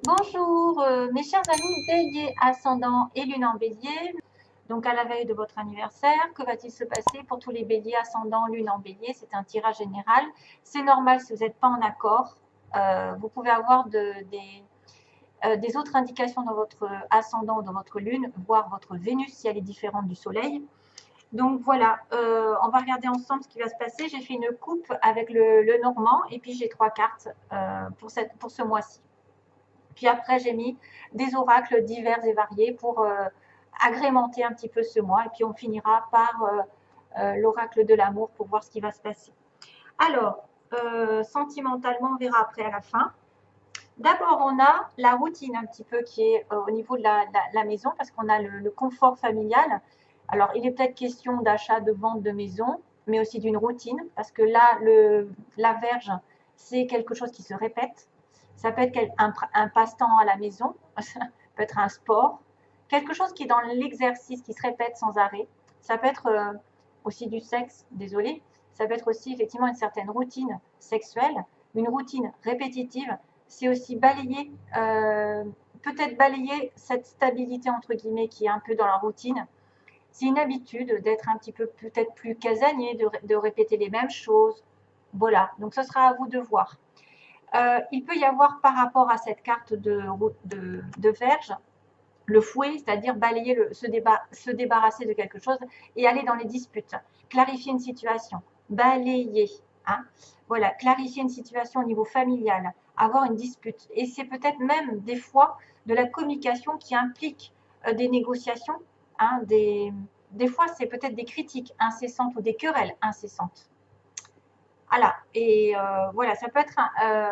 Bonjour, mes chers amis bélier, ascendant et lune en bélier. Donc à la veille de votre anniversaire, que va-t-il se passer pour tous les béliers, ascendant, lune en bélier? C'est un tirage général. C'est normal si vous n'êtes pas en accord. Vous pouvez avoir des autres indications dans votre ascendant ou dans votre lune, voire votre Vénus si elle est différente du soleil. Donc voilà, on va regarder ensemble ce qui va se passer. J'ai fait une coupe avec le normand et puis j'ai 3 cartes pour ce mois-ci. Puis après, j'ai mis des oracles divers et variés pour agrémenter un petit peu ce mois. Et puis on finira par l'oracle de l'amour pour voir ce qui va se passer. Alors, sentimentalement, on verra après à la fin. D'abord, on a la routine un petit peu qui est au niveau de la maison parce qu'on a le confort familial. Alors, il est peut-être question d'achat, de vente de maison, mais aussi d'une routine parce que là, la Vierge, c'est quelque chose qui se répète. Ça peut être un passe-temps à la maison, ça peut être un sport, quelque chose qui est dans l'exercice, qui se répète sans arrêt. Ça peut être aussi du sexe, désolé. Ça peut être aussi effectivement une certaine routine sexuelle, une routine répétitive. C'est aussi balayer, peut-être balayer cette stabilité entre guillemets qui est un peu dans la routine. C'est une habitude d'être un petit peu peut-être plus casanier, de répéter les mêmes choses. Voilà, donc ce sera à vous de voir. Il peut y avoir par rapport à cette carte de Vierge, le fouet, c'est-à-dire balayer, se débarrasser de quelque chose et aller dans les disputes. Clarifier une situation, balayer. Hein, voilà, clarifier une situation au niveau familial, avoir une dispute. Et c'est peut-être même des fois de la communication qui implique des négociations. Hein, des fois, c'est peut-être des critiques incessantes ou des querelles incessantes. Voilà, et voilà, ça peut être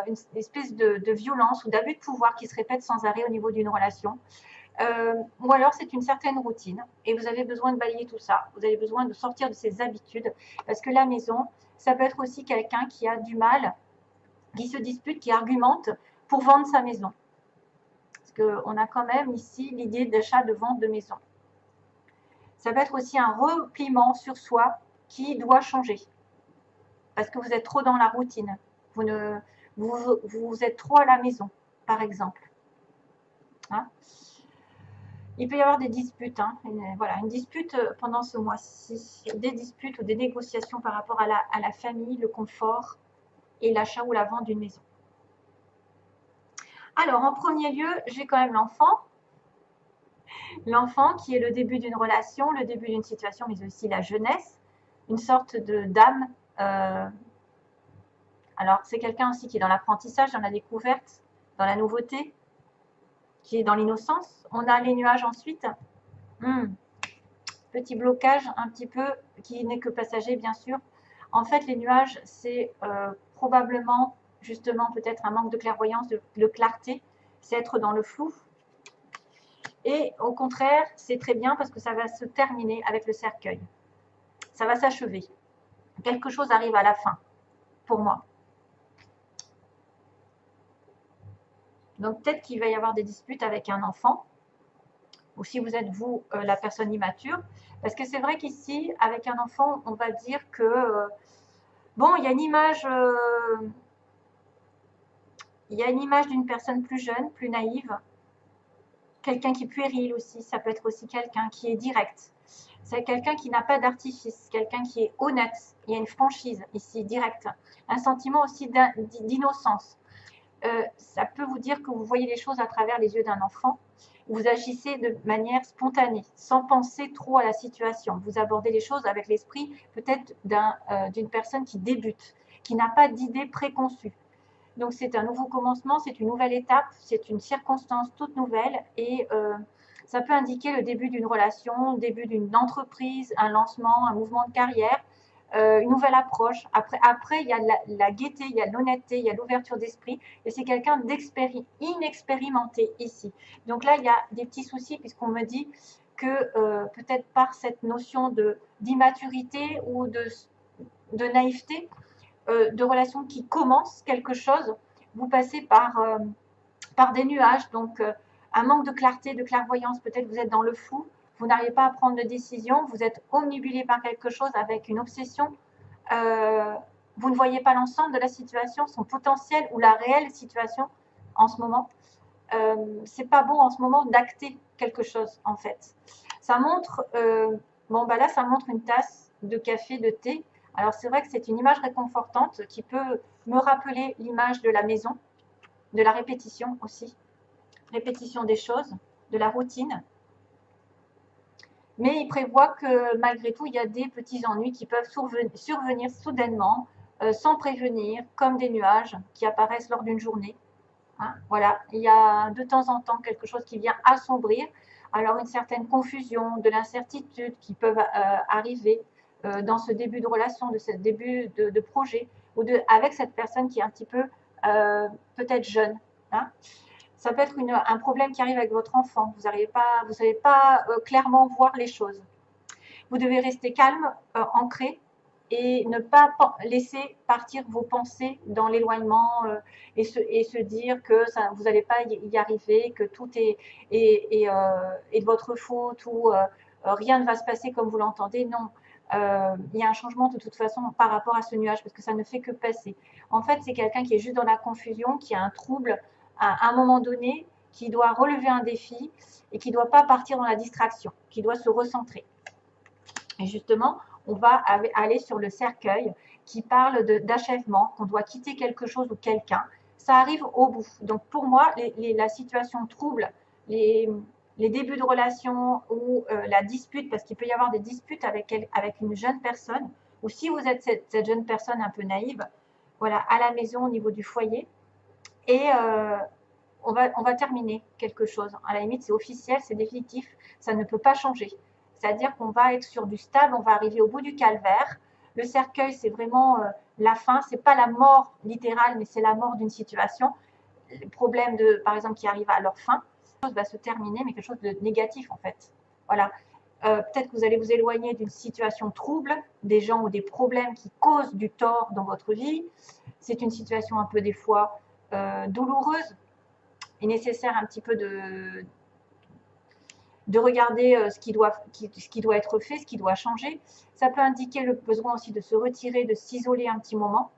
une espèce de violence ou d'abus de pouvoir qui se répète sans arrêt au niveau d'une relation. Ou alors c'est une certaine routine et vous avez besoin de balayer tout ça. Vous avez besoin de sortir de ces habitudes parce que la maison, ça peut être aussi quelqu'un qui a du mal, qui se dispute, qui argumente pour vendre sa maison. Parce qu'on a quand même ici l'idée d'achat, de vente de maison. Ça peut être aussi un repliement sur soi qui doit changer. Parce que vous êtes trop dans la routine. Vous êtes trop à la maison, par exemple. Hein, il peut y avoir des disputes. Hein, voilà, une dispute pendant ce mois-ci. Des disputes ou des négociations par rapport à la famille, le confort et l'achat ou la vente d'une maison. Alors, en premier lieu, j'ai quand même l'enfant. L'enfant qui est le début d'une relation, le début d'une situation, mais aussi la jeunesse. Une sorte d'âme. Alors, c'est quelqu'un aussi qui est dans l'apprentissage, dans la découverte, dans la nouveauté, qui est dans l'innocence. On a les nuages ensuite. Petit blocage un petit peu, qui n'est que passager, bien sûr. En fait, les nuages, c'est probablement, justement, peut-être un manque de clairvoyance, de clarté. C'est être dans le flou. Et au contraire, c'est très bien parce que ça va se terminer avec le cercueil. Ça va s'achever. Quelque chose arrive à la fin, pour moi. Donc peut-être qu'il va y avoir des disputes avec un enfant, ou si vous êtes vous la personne immature, parce que c'est vrai qu'ici, avec un enfant, on va dire que bon, il y a une image, d'une personne plus jeune, plus naïve, quelqu'un qui est puéril aussi. Ça peut être aussi quelqu'un qui est direct. C'est quelqu'un qui n'a pas d'artifice, quelqu'un qui est honnête. Il y a une franchise ici, directe. Un sentiment aussi d'innocence. Ça peut vous dire que vous voyez les choses à travers les yeux d'un enfant. Vous agissez de manière spontanée, sans penser trop à la situation. Vous abordez les choses avec l'esprit peut-être d'une personne qui débute, qui n'a pas d'idée préconçue. Donc c'est un nouveau commencement, c'est une nouvelle étape, c'est une circonstance toute nouvelle et ça peut indiquer le début d'une relation, le début d'une entreprise, un lancement, un mouvement de carrière, une nouvelle approche. Après, il y a la gaieté, il y a l'honnêteté, il y a l'ouverture d'esprit et c'est quelqu'un inexpérimenté ici. Donc là, il y a des petits soucis puisqu'on me dit que peut-être par cette notion d'immaturité ou de naïveté, de relations qui commencent quelque chose, vous passez par des nuages, donc un manque de clarté, de clairvoyance, peut-être vous êtes dans le flou, vous n'arrivez pas à prendre de décision, vous êtes omnibulé par quelque chose avec une obsession, vous ne voyez pas l'ensemble de la situation, son potentiel ou la réelle situation en ce moment. c'est pas bon en ce moment d'acter quelque chose en fait. Ça montre, bon bah là ça montre une tasse de café, de thé. Alors c'est vrai que c'est une image réconfortante qui peut me rappeler l'image de la maison, de la répétition aussi, répétition des choses, de la routine. Mais il prévoit que malgré tout, il y a des petits ennuis qui peuvent survenir soudainement, sans prévenir, comme des nuages qui apparaissent lors d'une journée. Hein, voilà, il y a de temps en temps quelque chose qui vient assombrir. Alors une certaine confusion, de l'incertitude qui peuvent arriver dans ce début de relation, de ce début de projet, ou avec cette personne qui est un petit peu peut-être jeune. Hein. Ça peut être un problème qui arrive avec votre enfant. Vous n'arrivez pas, vous savez pas clairement voir les choses. Vous devez rester calme, ancré, et ne pas laisser partir vos pensées dans l'éloignement et se dire que ça, vous n'allez pas y arriver, que tout est de votre faute ou rien ne va se passer comme vous l'entendez. Non, il y a un changement de toute façon par rapport à ce nuage parce que ça ne fait que passer. En fait, c'est quelqu'un qui est juste dans la confusion, qui a un trouble à un moment donné, qui doit relever un défi et qui ne doit pas partir dans la distraction, qui doit se recentrer. Et justement, on va aller sur le cercueil qui parle d'achèvement, qu'on doit quitter quelque chose ou quelqu'un. Ça arrive au bout. Donc pour moi, la situation trouble, les débuts de relation ou la dispute, parce qu'il peut y avoir des disputes avec une jeune personne, ou si vous êtes cette jeune personne un peu naïve, voilà, à la maison au niveau du foyer, et on va terminer quelque chose. À la limite, c'est officiel, c'est définitif, ça ne peut pas changer. C'est-à-dire qu'on va être sur du stable, on va arriver au bout du calvaire. Le cercueil, c'est vraiment la fin, c'est pas la mort littérale, mais c'est la mort d'une situation. Le problème par exemple, qui arrive à leur fin, quelque chose va se terminer, mais quelque chose de négatif en fait. Voilà. Peut-être que vous allez vous éloigner d'une situation trouble, des gens ou des problèmes qui causent du tort dans votre vie. C'est une situation un peu des fois douloureuse et nécessaire un petit peu de regarder ce qui doit être fait, ce qui doit changer. Ça peut indiquer le besoin aussi de se retirer, de s'isoler un petit moment,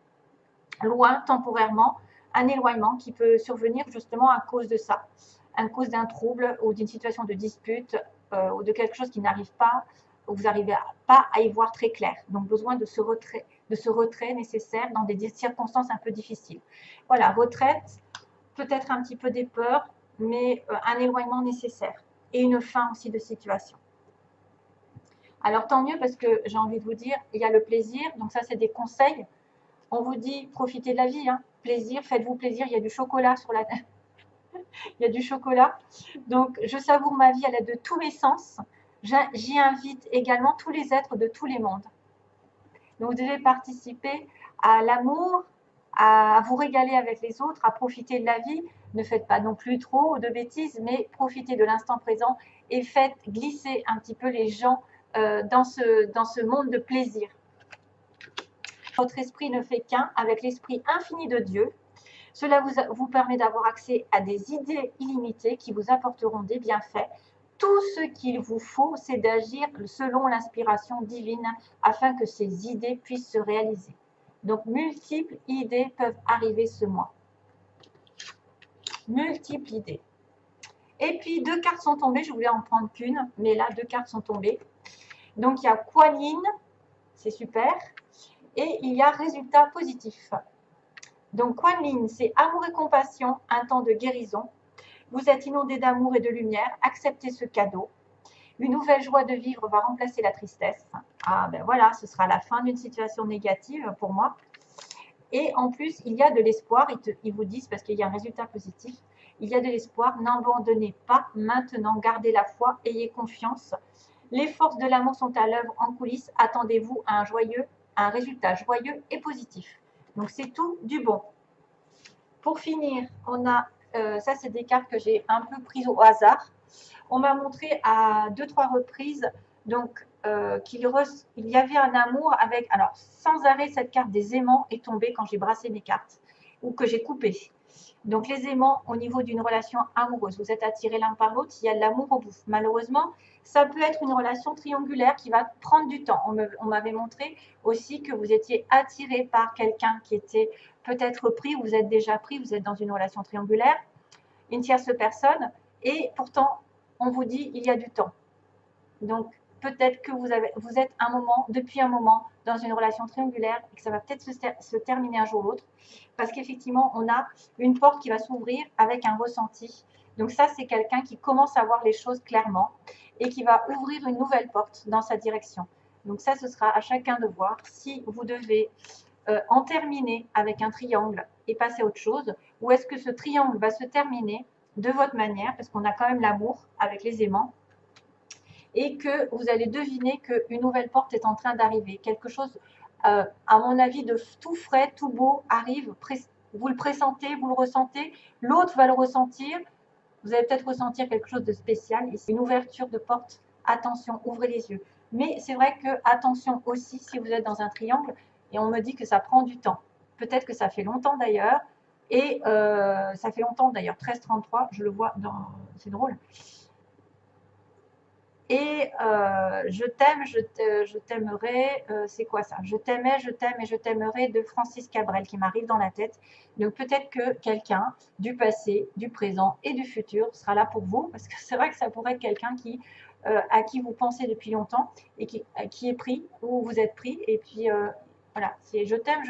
loin, temporairement, un éloignement qui peut survenir justement à cause de ça, à cause d'un trouble ou d'une situation de dispute ou de quelque chose qui n'arrive pas, où vous n'arrivez pas à y voir très clair. Donc besoin de ce retrait nécessaire dans des circonstances un peu difficiles. Voilà, retraite, peut-être un petit peu des peurs, mais un éloignement nécessaire. Et une fin aussi de situation. Alors tant mieux parce que j'ai envie de vous dire, il y a le plaisir, donc ça c'est des conseils. On vous dit profitez de la vie, hein. Plaisir, faites-vous plaisir, il y a du chocolat sur la il y a du chocolat. Donc je savoure ma vie à l'aide de tous mes sens. J'y invite également tous les êtres de tous les mondes. Donc vous devez participer à l'amour, à vous régaler avec les autres, à profiter de la vie. Ne faites pas non plus trop de bêtises, mais profitez de l'instant présent et faites glisser un petit peu les gens dans ce monde de plaisir. Votre esprit ne fait qu'un avec l'esprit infini de Dieu. Cela vous permet d'avoir accès à des idées illimitées qui vous apporteront des bienfaits. Tout ce qu'il vous faut, c'est d'agir selon l'inspiration divine afin que ces idées puissent se réaliser. Donc, multiples idées peuvent arriver ce mois. Multiples idées. Et puis, 2 cartes sont tombées. Je voulais en prendre qu'une, mais là, 2 cartes sont tombées. Donc, il y a Kuan Yin, c'est super. Et il y a résultat positif. Donc, Kuan Yin, c'est amour et compassion, un temps de guérison. Vous êtes inondé d'amour et de lumière. Acceptez ce cadeau. Une nouvelle joie de vivre va remplacer la tristesse. Ah ben voilà, ce sera la fin d'une situation négative pour moi. Et en plus, il y a de l'espoir. Ils vous disent, parce qu'il y a un résultat positif, il y a de l'espoir. N'abandonnez pas maintenant. Gardez la foi. Ayez confiance. Les forces de l'amour sont à l'œuvre en coulisses. Attendez-vous à un résultat joyeux et positif. Donc, c'est tout du bon. Pour finir, on a, ça c'est des cartes que j'ai un peu prises au hasard. On m'a montré à 2-3 reprises donc, qu'il y avait un amour avec... Alors, sans arrêt, cette carte des aimants est tombée quand j'ai brassé mes cartes ou que j'ai coupé. Donc, les aimants au niveau d'une relation amoureuse. Vous êtes attirés l'un par l'autre, il y a de l'amour au bout. Malheureusement, ça peut être une relation triangulaire qui va prendre du temps. On m'avait montré aussi que vous étiez attiré par quelqu'un qui était peut-être pris, vous êtes déjà pris, vous êtes dans une relation triangulaire. une tierce personne, et pourtant, on vous dit il y a du temps. Donc, peut-être que vous êtes depuis un moment dans une relation triangulaire et que ça va peut-être se terminer un jour ou l'autre, parce qu'effectivement, on a une porte qui va s'ouvrir avec un ressenti. Donc ça, c'est quelqu'un qui commence à voir les choses clairement et qui va ouvrir une nouvelle porte dans sa direction. Donc ça, ce sera à chacun de voir si vous devez en terminer avec un triangle et passer à autre chose, ou est-ce que ce triangle va se terminer de votre manière, parce qu'on a quand même l'amour avec les aimants, et que vous allez deviner qu'une nouvelle porte est en train d'arriver. Quelque chose, à mon avis, de tout frais, tout beau arrive. Vous le pressentez, vous le ressentez, l'autre va le ressentir. Vous allez peut-être ressentir quelque chose de spécial. Ici, une ouverture de porte. Attention, ouvrez les yeux. Mais c'est vrai que, attention aussi, si vous êtes dans un triangle, et on me dit que ça prend du temps. Peut-être que ça fait longtemps d'ailleurs. Et ça fait longtemps d'ailleurs, 1333, je le vois dans... C'est drôle. Et je t'aime, je t'aimerai, c'est quoi ça? Je t'aimais, je t'aime et je t'aimerai de Francis Cabrel qui m'arrive dans la tête. Donc peut-être que quelqu'un du passé, du présent et du futur sera là pour vous, parce que c'est vrai que ça pourrait être quelqu'un à qui vous pensez depuis longtemps et qui est pris, ou vous êtes pris. Et puis voilà, c'est je t'aime,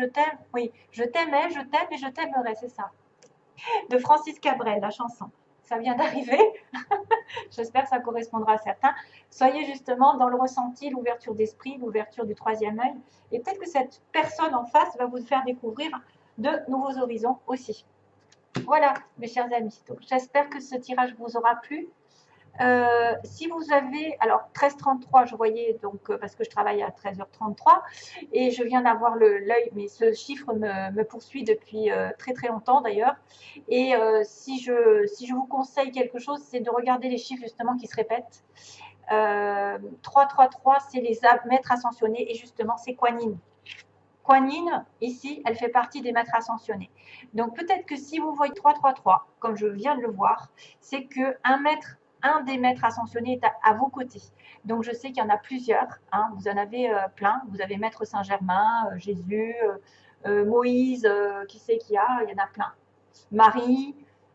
oui, je t'aimais, je t'aime et je t'aimerai, c'est ça. De Francis Cabrel, la chanson. Ça vient d'arriver. J'espère que ça correspondra à certains. Soyez justement dans le ressenti, l'ouverture d'esprit, l'ouverture du troisième œil. Et peut-être que cette personne en face va vous faire découvrir de nouveaux horizons aussi. Voilà, mes chers amis. J'espère que ce tirage vous aura plu. Si vous avez, alors 13h33, je voyais, donc parce que je travaille à 13h33 et je viens d'avoir l'œil, mais ce chiffre me poursuit depuis très très longtemps d'ailleurs. Et si je vous conseille quelque chose, c'est de regarder les chiffres justement qui se répètent. 333, c'est les maîtres ascensionnés et justement c'est Kuan Yin. Kuan Yin, ici, elle fait partie des maîtres ascensionnés. Donc peut-être que si vous voyez 333, comme je viens de le voir, c'est qu'un des maîtres ascensionnés est à vos côtés. Donc je sais qu'il y en a plusieurs, hein, vous en avez plein. Vous avez Maître Saint-Germain, Jésus, Moïse, qui c'est qu'il y a? Il y en a plein. Marie,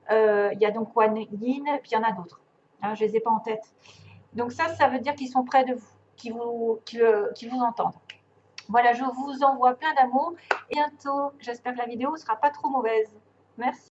il y a donc Kuan Yin, puis il y en a d'autres. Hein, je ne les ai pas en tête. Donc ça veut dire qu'ils sont près de vous, qu'ils vous entendent. Voilà, je vous envoie plein d'amour et bientôt. J'espère que la vidéo ne sera pas trop mauvaise. Merci.